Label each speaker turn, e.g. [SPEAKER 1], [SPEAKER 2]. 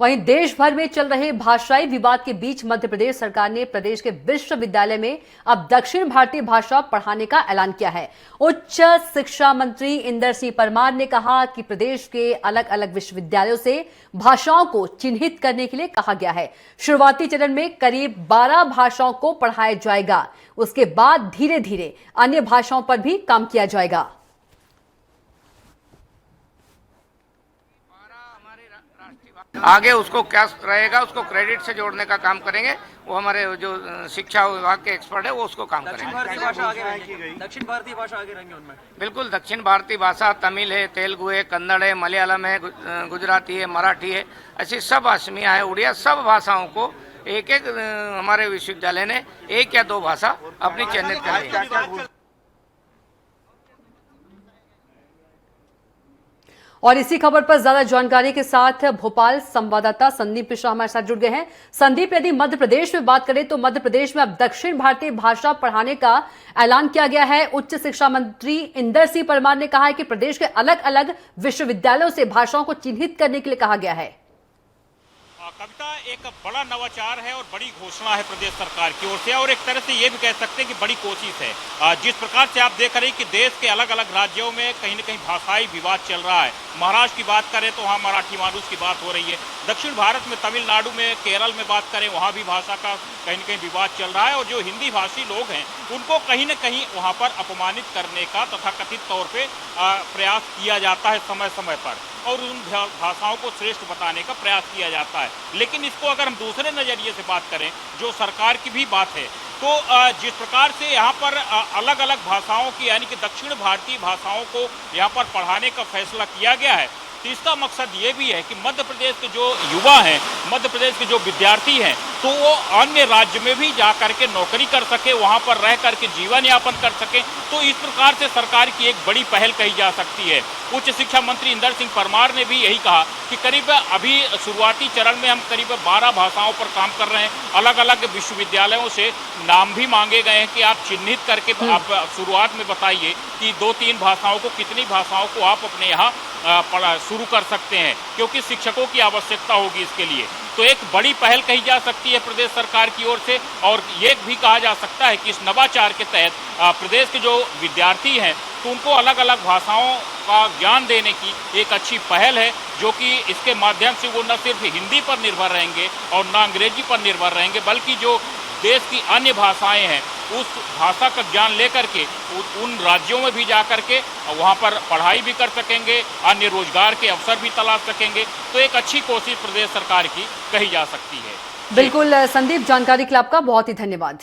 [SPEAKER 1] वहीं देश भर में चल रहे भाषाई विवाद के बीच मध्य प्रदेश सरकार ने प्रदेश के विश्वविद्यालय में अब दक्षिण भारतीय भाषा पढ़ाने का ऐलान किया है। उच्च शिक्षा मंत्री इंदर सिंह परमार ने कहा कि प्रदेश के अलग अलग विश्वविद्यालयों से भाषाओं को चिन्हित करने के लिए कहा गया है। शुरुआती चरण में करीब 12 भाषाओं को पढ़ाया जाएगा। उसके बाद धीरे धीरे अन्य भाषाओं पर भी काम किया जाएगा।
[SPEAKER 2] आगे उसको क्या रहेगा, उसको क्रेडिट से जोड़ने का काम करेंगे। वो हमारे जो शिक्षा विभाग के एक्सपर्ट है वो उसको काम करेंगे।
[SPEAKER 3] दक्षिण भारतीय भाषा आगे रहेंगे उनमें।
[SPEAKER 2] बिल्कुल, दक्षिण भारतीय भाषा तमिल है, तेलुगु है, कन्नड़ है, मलयालम है, गुजराती है, मराठी है, ऐसी सब असमिया है, उड़िया, सब भाषाओं को एक एक हमारे विश्वविद्यालय ने 1 या 2 भाषा अपनी चिन्हित कर ली।
[SPEAKER 1] और इसी खबर पर ज्यादा जानकारी के साथ भोपाल संवाददाता संदीप मिश्रा हमारे साथ जुड़ गए हैं। संदीप, यदि मध्य प्रदेश में बात करें तो मध्य प्रदेश में अब दक्षिण भारतीय भाषा पढ़ाने का ऐलान किया गया है। उच्च शिक्षा मंत्री इंदर सिंह परमार ने कहा है कि प्रदेश के अलग अलग विश्वविद्यालयों से भाषाओं को चिन्हित करने के लिए कहा गया है।
[SPEAKER 4] कविता, एक बड़ा नवाचार है और बड़ी घोषणा है प्रदेश सरकार की ओर से, और एक तरह से ये भी कह सकते हैं कि बड़ी कोशिश है। जिस प्रकार से आप देख रहे हैं कि देश के अलग अलग राज्यों में कहीं न कहीं भाषाई विवाद चल रहा है। महाराष्ट्र की बात करें तो वहाँ मराठी मानूस की बात हो रही है। दक्षिण भारत में तमिलनाडु में, केरल में बात करें वहाँ भी भाषा का कहीं न कहीं विवाद चल रहा है, और जो हिंदी भाषी लोग हैं उनको कहीं न कहीं वहाँ पर अपमानित करने का तथा कथित तौर पर प्रयास किया जाता है समय समय पर, और उन भाषाओं को श्रेष्ठ बताने का प्रयास किया जाता है। लेकिन इसको अगर हम दूसरे नज़रिए से बात करें, जो सरकार की भी बात है, तो जिस प्रकार से यहाँ पर अलग अलग भाषाओं की यानी कि दक्षिण भारतीय भाषाओं को यहाँ पर पढ़ाने का फैसला किया गया है, तो इसका मकसद ये भी है कि मध्य प्रदेश के जो युवा हैं, मध्य प्रदेश के जो विद्यार्थी हैं, तो वो अन्य राज्य में भी जा करके नौकरी कर सके, वहाँ पर रह करके जीवन यापन कर सके। तो इस प्रकार से सरकार की एक बड़ी पहल कही जा सकती है। उच्च शिक्षा मंत्री इंदर सिंह परमार ने भी यही कहा कि करीब अभी शुरुआती चरण में हम करीब 12 भाषाओं पर काम कर रहे हैं। अलग अलग विश्वविद्यालयों से नाम भी मांगे गए हैं कि आप चिन्हित करके आप शुरुआत में बताइए कि 2-3 भाषाओं को, कितनी भाषाओं को आप अपने यहाँ शुरू कर सकते हैं, क्योंकि शिक्षकों की आवश्यकता होगी इसके लिए। तो एक बड़ी पहल कही जा सकती है प्रदेश सरकार की ओर से, और ये भी कहा जा सकता है कि इस नवाचार के तहत प्रदेश के जो विद्यार्थी हैं तो उनको अलग अलग भाषाओं का ज्ञान देने की एक अच्छी पहल है, जो कि इसके माध्यम से वो न सिर्फ हिंदी पर निर्भर रहेंगे और न अंग्रेजी पर निर्भर रहेंगे, बल्कि जो देश की अन्य भाषाएं हैं उस भाषा का ज्ञान लेकर के उन राज्यों में भी जा करके वहाँ पर पढ़ाई भी कर सकेंगे, अन्य रोजगार के अवसर भी तलाश सकेंगे। तो एक अच्छी कोशिश प्रदेश सरकार की कही जा सकती है।
[SPEAKER 1] बिल्कुल संदीप, जानकारी के लिए आपका बहुत ही धन्यवाद।